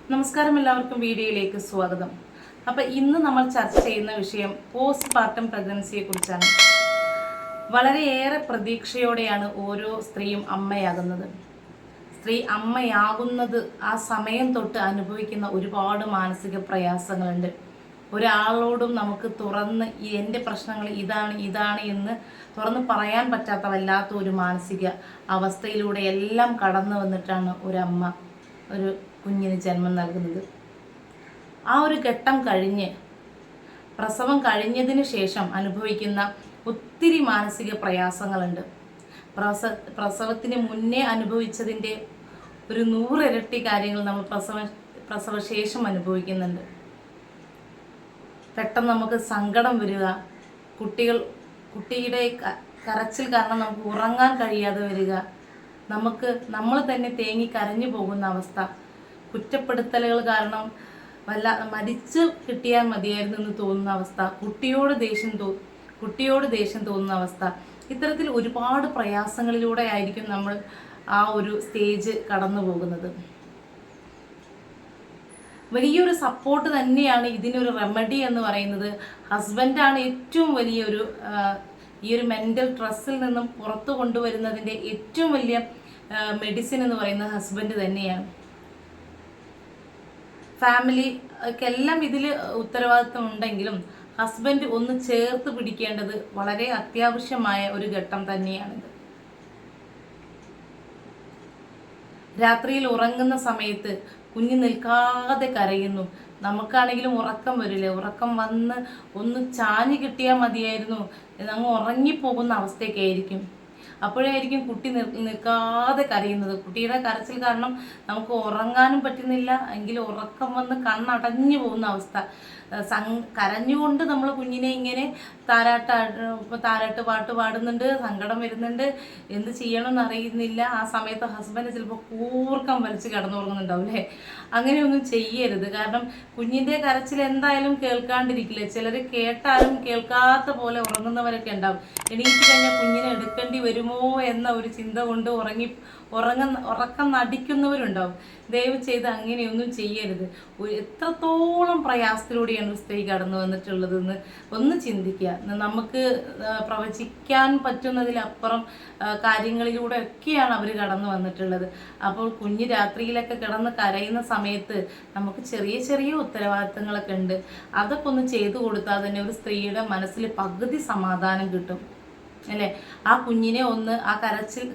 നമസ്കാരം, എല്ലാവർക്കും വീഡിയോയിലേക്ക് സ്വാഗതം. അപ്പോൾ ഇന്ന് നമ്മൾ ചർച്ച ചെയ്യുന്ന വിഷയം പോസ്റ്റ് പാർട്ടം പ്രഗ്നൻസിയെ കുറിച്ചാണ്. വളരെയേറെ പ്രതീക്ഷയോടെയാണ് ഓരോ സ്ത്രീയും അമ്മയാകുന്നത്. സ്ത്രീ അമ്മയാകുന്നത് ആ സമയം തൊട്ട് അനുഭവിക്കുന്ന ഒരുപാട് മാനസിക പ്രയാസങ്ങളുണ്ട്. ഒരാളോടും നമുക്ക് തുറന്ന് എൻ്റെ പ്രശ്നങ്ങൾ ഇതാണ് എന്ന് തുറന്ന് പറയാൻ പറ്റാത്ത വല്ലാത്ത ഒരു മാനസിക അവസ്ഥയിലൂടെ എല്ലാം കടന്നു വന്നിട്ടാണ് ഒരമ്മ ഒരു കുഞ്ഞിന് ജന്മം നൽകുന്നത്. ആ ഒരു ഘട്ടം കഴിഞ്ഞ് പ്രസവം കഴിഞ്ഞതിന് ശേഷം അനുഭവിക്കുന്ന ഒത്തിരി മാനസിക പ്രയാസങ്ങളുണ്ട്. പ്രസവത്തിന് മുന്നേ അനുഭവിച്ചതിൻ്റെ ഒരു 100 ഇരട്ടി കാര്യങ്ങൾ നമ്മൾ പ്രസവശേഷം അനുഭവിക്കുന്നുണ്ട്. പെട്ടെന്ന് നമുക്ക് സങ്കടം വരിക, കുട്ടിയുടെ കരച്ചിൽ കാരണം നമുക്ക് ഉറങ്ങാൻ കഴിയാതെ വരിക, നമ്മൾ തന്നെ തേങ്ങി കരഞ്ഞു പോകുന്ന അവസ്ഥ, കുറ്റപ്പെടുത്തലുകൾ കാരണം മരിച്ചു കിട്ടിയാൽ മതിയായിരുന്നു എന്ന് തോന്നുന്ന അവസ്ഥ, കുട്ടിയോട് ദേഷ്യം തോന്നുന്ന അവസ്ഥ. ഇത്തരത്തിൽ ഒരുപാട് പ്രയാസങ്ങളിലൂടെ ആയിരിക്കും നമ്മൾ ആ ഒരു സ്റ്റേജ് കടന്നു പോകുന്നത്. വലിയൊരു സപ്പോർട്ട് തന്നെയാണ് ഇതിനൊരു റെമഡി എന്ന് പറയുന്നത്. ഹസ്ബൻഡാണ് ഏറ്റവും വലിയൊരു ഈ ഒരു മെൻ്റൽ സ്ട്രെസ്സിൽ നിന്നും പുറത്തു കൊണ്ടുവരുന്നതിൻ്റെ ഏറ്റവും വലിയ മെഡിസിൻ എന്ന് പറയുന്നത് ഹസ്ബൻഡ് തന്നെയാണ്. ഫാമിലിക്കെല്ലാം ഇതിൽ ഉത്തരവാദിത്വം ഉണ്ടെങ്കിലും ഹസ്ബൻഡ് ഒന്ന് ചേർത്ത് പിടിക്കേണ്ടത് വളരെ അത്യാവശ്യമായ ഒരു ഘട്ടം തന്നെയാണിത്. രാത്രിയിൽ ഉറങ്ങുന്ന സമയത്ത് കുഞ്ഞ് നിൽക്കാതെ കരയുന്നു. നമുക്കാണെങ്കിലും ഉറക്കം വരില്ലേ, ഉറക്കം വന്ന് ഒന്ന് ചാഞ്ഞ് കിട്ടിയാൽ മതിയായിരുന്നു, അങ്ങ് ഉറങ്ങിപ്പോകുന്ന അവസ്ഥയൊക്കെ ആയിരിക്കും. അപ്പോഴായിരിക്കും കുട്ടി നിൽക്കാതെ കരയുന്നത്. കുട്ടിയുടെ കരച്ചിൽ കാരണം നമുക്ക് ഉറങ്ങാനും പറ്റുന്നില്ല, എങ്കിൽ ഉറക്കം വന്ന് കണ്ണടഞ്ഞു പോകുന്ന അവസ്ഥ. കരഞ്ഞുകൊണ്ട് നമ്മൾ കുഞ്ഞിനെ ഇങ്ങനെ താരാട്ട് പാട്ട് പാടുന്നുണ്ട്, സങ്കടം വരുന്നുണ്ട്, എന്ത് ചെയ്യണമെന്ന് അറിയുന്നില്ല. ആ സമയത്ത് ഹസ്ബൻഡ് ചിലപ്പോൾ കൂർക്കം വലിച്ച് കിടന്നുറങ്ങുന്നുണ്ടാവും അല്ലേ. അങ്ങനെയൊന്നും ചെയ്യരുത്. കാരണം കുഞ്ഞിൻ്റെ കരച്ചിൽ എന്തായാലും കേൾക്കാണ്ടിരിക്കില്ല. ചിലർ കേട്ടാലും കേൾക്കാത്ത പോലെ ഉറങ്ങുന്നവരൊക്കെ ഉണ്ടാവും. എണീറ്റ് കഴിഞ്ഞാൽ കുഞ്ഞിനെ എടുക്കേണ്ടി വരുമോ എന്ന ഒരു ചിന്ത കൊണ്ട് ഉറക്കം നടിക്കുന്നവരുണ്ടാവും. ദയവ് ചെയ്ത് അങ്ങനെയൊന്നും ചെയ്യരുത്. എത്രത്തോളം പ്രയാസത്തിലൂടെയാണ് സ്ത്രീ കടന്നു വന്നിട്ടുള്ളതെന്ന് ഒന്ന് ചിന്തിക്കുക. നമുക്ക് പ്രവചിക്കാൻ പറ്റുന്നതിലപ്പുറം കാര്യങ്ങളിലൂടെ ഒക്കെയാണ് അവർ കടന്നു വന്നിട്ടുള്ളത്. അപ്പോൾ കുഞ്ഞ് രാത്രിയിലൊക്കെ കിടന്ന് കരയുന്ന സമയത്ത് നമുക്ക് ചെറിയ ചെറിയ ഉത്തരവാദിത്തങ്ങളൊക്കെ ഉണ്ട്. അതൊക്കെ ഒന്ന് ചെയ്തു കൊടുത്താൽ തന്നെ ഒരു സ്ത്രീയുടെ മനസ്സിൽ പകുതി സമാധാനം കിട്ടും അല്ലേ. ആ കുഞ്ഞിനെ ഒന്ന്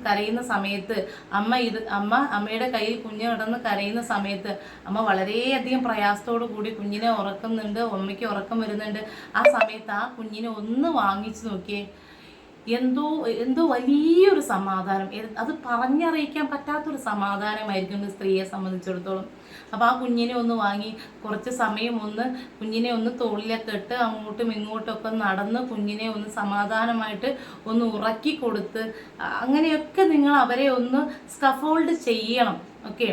കരയുന്ന സമയത്ത് അമ്മയുടെ കയ്യിൽ കുഞ്ഞ് കിടന്ന് കരയുന്ന സമയത്ത് അമ്മ വളരെയധികം പ്രയാസത്തോടു കൂടി കുഞ്ഞിനെ ഉറക്കുന്നുണ്ട്, അമ്മയ്ക്ക് ഉറക്കം വരുന്നുണ്ട്. ആ സമയത്ത് ആ കുഞ്ഞിനെ ഒന്ന് വാങ്ങിച്ചു നോക്കിയേ, എന്തോ വലിയൊരു സമാധാനം. അത് പറഞ്ഞറിയിക്കാൻ പറ്റാത്തൊരു സമാധാനമായിരിക്കും സ്ത്രീയെ സംബന്ധിച്ചിടത്തോളം. അപ്പോൾ ആ കുഞ്ഞിനെ ഒന്ന് വാങ്ങി കുറച്ച് സമയം കുഞ്ഞിനെ ഒന്ന് തോളിലൊക്കെ ഇട്ട് അങ്ങോട്ടും ഇങ്ങോട്ടും ഒക്കെ നടന്ന് കുഞ്ഞിനെ ഒന്ന് സമാധാനമായിട്ട് ഒന്ന് ഉറക്കി കൊടുത്ത് അങ്ങനെയൊക്കെ നിങ്ങൾ അവരെ ഒന്ന് സ്കഫോൾഡ് ചെയ്യണം. ഓക്കെ,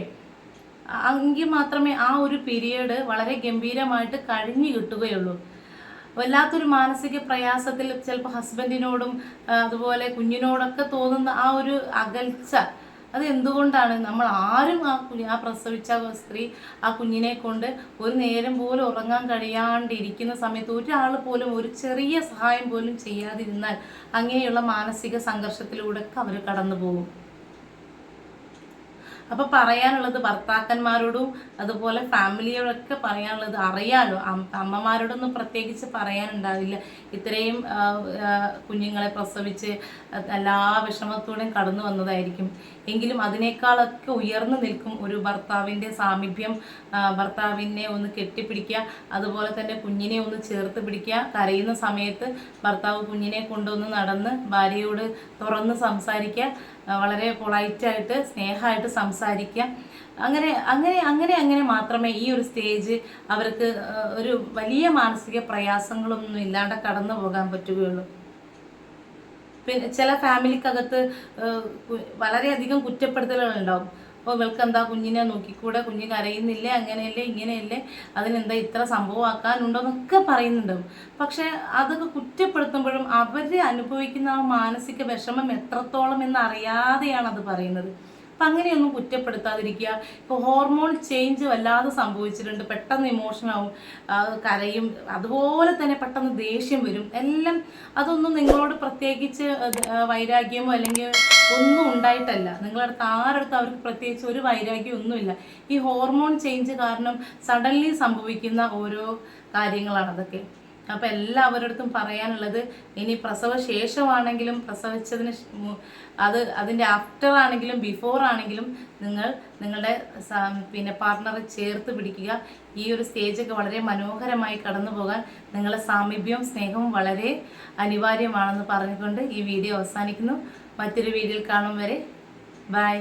എങ്കിൽ മാത്രമേ ആ ഒരു പീരിയഡ് വളരെ ഗംഭീരമായിട്ട് കഴിഞ്ഞു കിട്ടുകയുള്ളൂ. വല്ലാത്തൊരു മാനസിക പ്രയാസത്തിൽ ചിലപ്പോൾ ഹസ്ബൻഡിനോടും അതുപോലെ കുഞ്ഞിനോടൊക്കെ തോന്നുന്ന ആ ഒരു അകൽച്ച, അത് എന്തുകൊണ്ടാണ്? നമ്മൾ ആരും ആ പ്രസവിച്ച സ്ത്രീ ആ കുഞ്ഞിനെ കൊണ്ട് ഒരു നേരം പോലും ഉറങ്ങാൻ കഴിയാണ്ടിരിക്കുന്ന സമയത്ത് ഒരാൾ പോലും ഒരു ചെറിയ സഹായം പോലും ചെയ്യാതിരുന്നാൽ അങ്ങനെയുള്ള മാനസിക സംഘർഷത്തിലൂടെ അവർ കടന്നു പോകും. അപ്പോൾ പറയാനുള്ളത് ഭർത്താക്കന്മാരോടും അതുപോലെ ഫാമിലിയോടൊക്കെ പറയാനുള്ളത്, അറിയാലോ, അമ്മമാരോടൊന്നും പ്രത്യേകിച്ച് പറയാനുണ്ടാവില്ല. ഇത്രയും കുഞ്ഞുങ്ങളെ പ്രസവിച്ച് എല്ലാ വിഷമത്തോടെയും കടന്നു വന്നതായിരിക്കും. എങ്കിലും അതിനേക്കാളൊക്കെ ഉയർന്നു നിൽക്കും ഒരു ഭർത്താവിൻ്റെ സാമീപ്യം. ഭർത്താവിനെ ഒന്ന് കെട്ടിപ്പിടിക്കുക, അതുപോലെ തന്നെ കുഞ്ഞിനെ ഒന്ന് ചേർത്ത് പിടിക്കുക. കരയുന്ന സമയത്ത് ഭർത്താവ് കുഞ്ഞിനെ കൊണ്ടുവന്ന് നടന്ന് ഭാര്യയോട് തുറന്ന് സംസാരിക്കുക, വളരെ പൊളൈറ്റായിട്ട് സ്നേഹമായിട്ട് സംസാരിക്കുക. അങ്ങനെ മാത്രമേ ഈ ഒരു സ്റ്റേജ് അവർക്ക് ഒരു വലിയ മാനസിക പ്രയാസങ്ങളൊന്നും ഇല്ലാണ്ട് കടന്നു പോകാൻ പറ്റുകയുള്ളൂ. പിന്നെ ചില ഫാമിലിക്കകത്ത് വളരെയധികം കുറ്റപ്പെടുത്തലുകളുണ്ടാവും. അപ്പോൾ ഇവൾക്ക് എന്താ കുഞ്ഞിനെ നോക്കിക്കൂടെ, കുഞ്ഞ് കരയുന്നില്ലേ, അങ്ങനെയല്ലേ ഇങ്ങനെയല്ലേ, അതിനെന്താ ഇത്ര സംഭവമാക്കാനുണ്ടോ എന്നൊക്കെ പറയുന്നുണ്ടാവും. പക്ഷെ അതൊക്കെ കുറ്റപ്പെടുത്തുമ്പോഴും അവർ അനുഭവിക്കുന്ന ആ മാനസിക വിഷമം എത്രത്തോളം എന്നറിയാതെയാണ് അത് പറയുന്നത്. അപ്പം അങ്ങനെയൊന്നും കുറ്റപ്പെടുത്താതിരിക്കുക. ഇപ്പോൾ ഹോർമോൺ ചേഞ്ച് വല്ലാതെ സംഭവിച്ചിട്ടുണ്ട്, പെട്ടെന്ന് ഇമോഷനാവും, കരയും, അതുപോലെ തന്നെ പെട്ടെന്ന് ദേഷ്യം വരും, എല്ലാം. അതൊന്നും നിങ്ങളോട് പ്രത്യേകിച്ച് വൈരാഗ്യമോ അല്ലെങ്കിൽ ഒന്നും ഉണ്ടായിട്ടല്ല. നിങ്ങളടുത്ത് ആരടുത്ത് അവർക്ക് പ്രത്യേകിച്ച് ഒരു വൈരാഗ്യം ഒന്നുമില്ല. ഈ ഹോർമോൺ ചേഞ്ച് കാരണം സഡൻലി സംഭവിക്കുന്ന ഓരോ കാര്യങ്ങളാണ് അതൊക്കെ. അപ്പം എല്ലാവരടുത്തും പറയാനുള്ളത്, ഇനി പ്രസവ ശേഷമാണെങ്കിലും പ്രസവിച്ചതിന് അതിൻ്റെ ആഫ്റ്റർ ആണെങ്കിലും ബിഫോർ ആണെങ്കിലും നിങ്ങളുടെ പിന്നെ പാർട്ട്ണറെ ചേർത്ത് പിടിക്കുക. ഈ ഒരു സ്റ്റേജൊക്കെ വളരെ മനോഹരമായി കടന്നു പോകാൻ നിങ്ങളുടെ സാമീപ്യവും സ്നേഹവും വളരെ അനിവാര്യമാണെന്ന് പറഞ്ഞുകൊണ്ട് ഈ വീഡിയോ അവസാനിക്കുന്നു. മറ്റൊരു വീഡിയോയിൽ കാണും വരെ ബൈ.